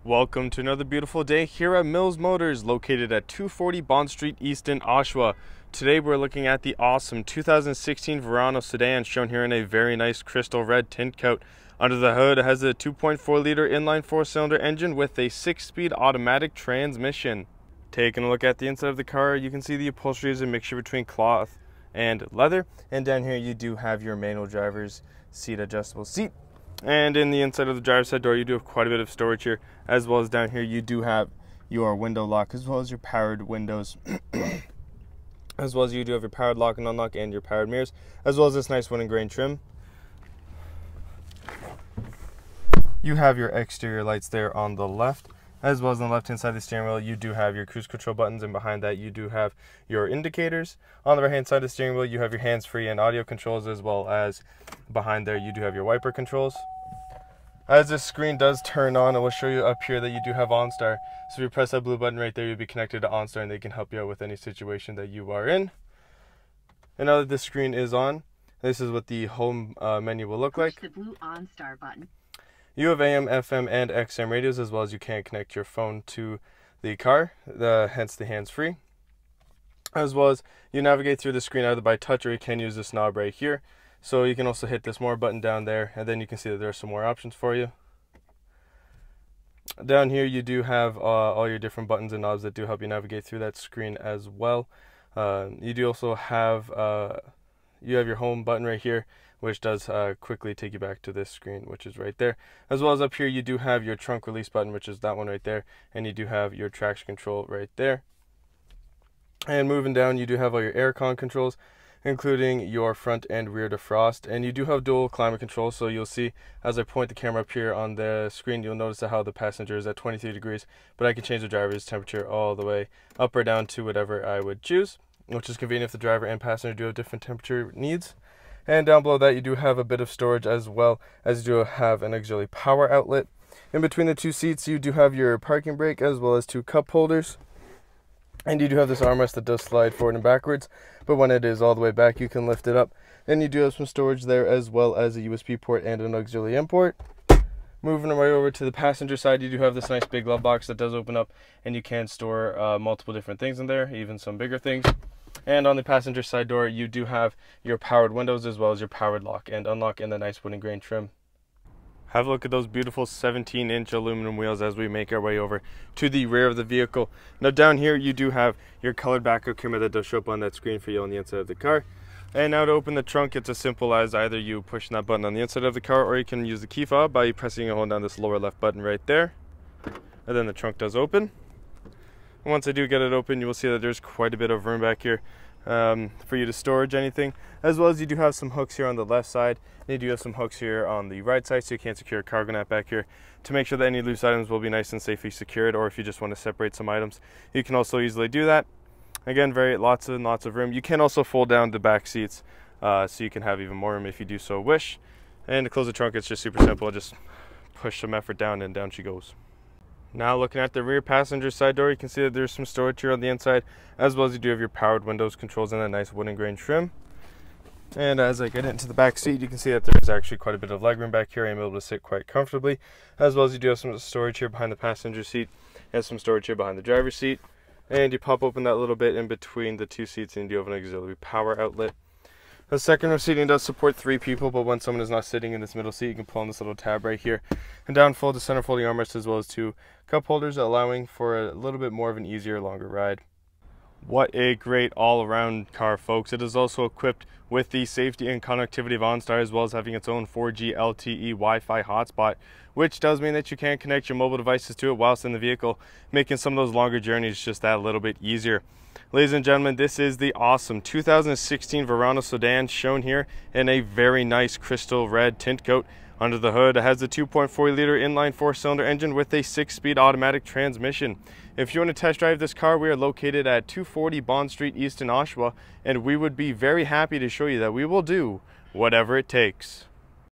Welcome to another beautiful day here at Mills Motors, located at 240 Bond Street East in Oshawa. Today we're looking at the awesome 2016 Verano Sedan, shown here in a very nice crystal red tint coat. Under the hood, it has a 2.4 liter inline 4-cylinder engine with a 6-speed automatic transmission. Taking a look at the inside of the car, you can see the upholstery is a mixture between cloth and leather. And down here you do have your manual driver's seat adjustable seat. And in the inside of the driver's side door, you do have quite a bit of storage here, as well as down here you do have your window lock, as well as your powered windows, as well as you do have your powered lock and unlock and your powered mirrors, as well as this nice wood and grain trim. You have your exterior lights there on the left, as well as on the left hand side of the steering wheel you do have your cruise control buttons, and behind that you do have your indicators. On the right hand side of the steering wheel you have your hands-free and audio controls, as well as behind there you do have your wiper controls. As this screen does turn on, I will show you up here that you do have OnStar. So if you press that blue button right there, you'll be connected to OnStar and they can help you out with any situation that you are in. And now that the screen is on, this is what the home menu will look like. Push the blue OnStar button. You have AM, FM, and XM radios, as well as you can connect your phone to the car, hence the hands-free. As well as you navigate through the screen either by touch, or you can use this knob right here. So you can also hit this more button down there, and then you can see that there are some more options for you. Down here you do have all your different buttons and knobs that do help you navigate through that screen as well. You do also have your home button right here, which does quickly take you back to this screen, which is right there. As well as up here you do have your trunk release button, which is that one right there, and you do have your traction control right there. And moving down, you do have all your aircon controls, including your front and rear defrost, and you do have dual climate control. So you'll see as I point the camera up here on the screen, you'll notice how the passenger is at 23 degrees, but I can change the driver's temperature all the way up or down to whatever I would choose, which is convenient if the driver and passenger do have different temperature needs. And down below that you do have a bit of storage, as well as you do have an auxiliary power outlet. In between the two seats you do have your parking brake, as well as two cup holders. And you do have this armrest that does slide forward and backwards, but when it is all the way back you can lift it up. And you do have some storage there, as well as a USB port and an auxiliary import. Moving right over to the passenger side, you do have this nice big glove box that does open up, and you can store multiple different things in there, even some bigger things. And on the passenger side door you do have your powered windows, as well as your powered lock and unlock in the nice wood and grain trim. Have a look at those beautiful 17-inch aluminum wheels as we make our way over to the rear of the vehicle. Now down here you do have your colored backup camera that does show up on that screen for you on the inside of the car. And now to open the trunk, it's as simple as either you pushing that button on the inside of the car, or you can use the key fob by pressing and holding down this lower left button right there. And then the trunk does open. And once I do get it open, you will see that there's quite a bit of room back here for you to storage anything, as well as you do have some hooks here on the left side, and you do have some hooks here on the right side, so you can secure a cargo net back here to make sure that any loose items will be nice and safely secured, or if you just want to separate some items, you can also easily do that. Again, lots and lots of room. You can also fold down the back seats, so you can have even more room if you do so wish. And to close the trunk, it's just super simple. Just push some effort down and down she goes. Now looking at the rear passenger side door, you can see that there's some storage here on the inside, as well as you do have your powered windows controls and a nice wood and grain trim. And as I get into the back seat, you can see that there's actually quite a bit of legroom back here. I'm able to sit quite comfortably, as well as you do have some storage here behind the passenger seat and some storage here behind the driver's seat. And you pop open that little bit in between the two seats, and you do have an auxiliary power outlet. The second row seating does support 3 people, but when someone is not sitting in this middle seat, you can pull on this little tab right here and down fold the center folding armrest, as well as 2 cup holders, allowing for a little bit more of an easier, longer ride. What a great all-around car, folks. It is also equipped with the safety and connectivity of OnStar, as well as having its own 4G LTE Wi-Fi hotspot, which does mean that you can connect your mobile devices to it whilst in the vehicle, making some of those longer journeys just that little bit easier. Ladies and gentlemen, this is the awesome 2016 Verano Sedan, shown here in a very nice crystal red tint coat. Under the hood, it has a 2.4 liter inline 4-cylinder engine with a 6-speed automatic transmission. If you want to test drive this car, we are located at 240 Bond Street East in Oshawa, and we would be very happy to show you that we will do whatever it takes.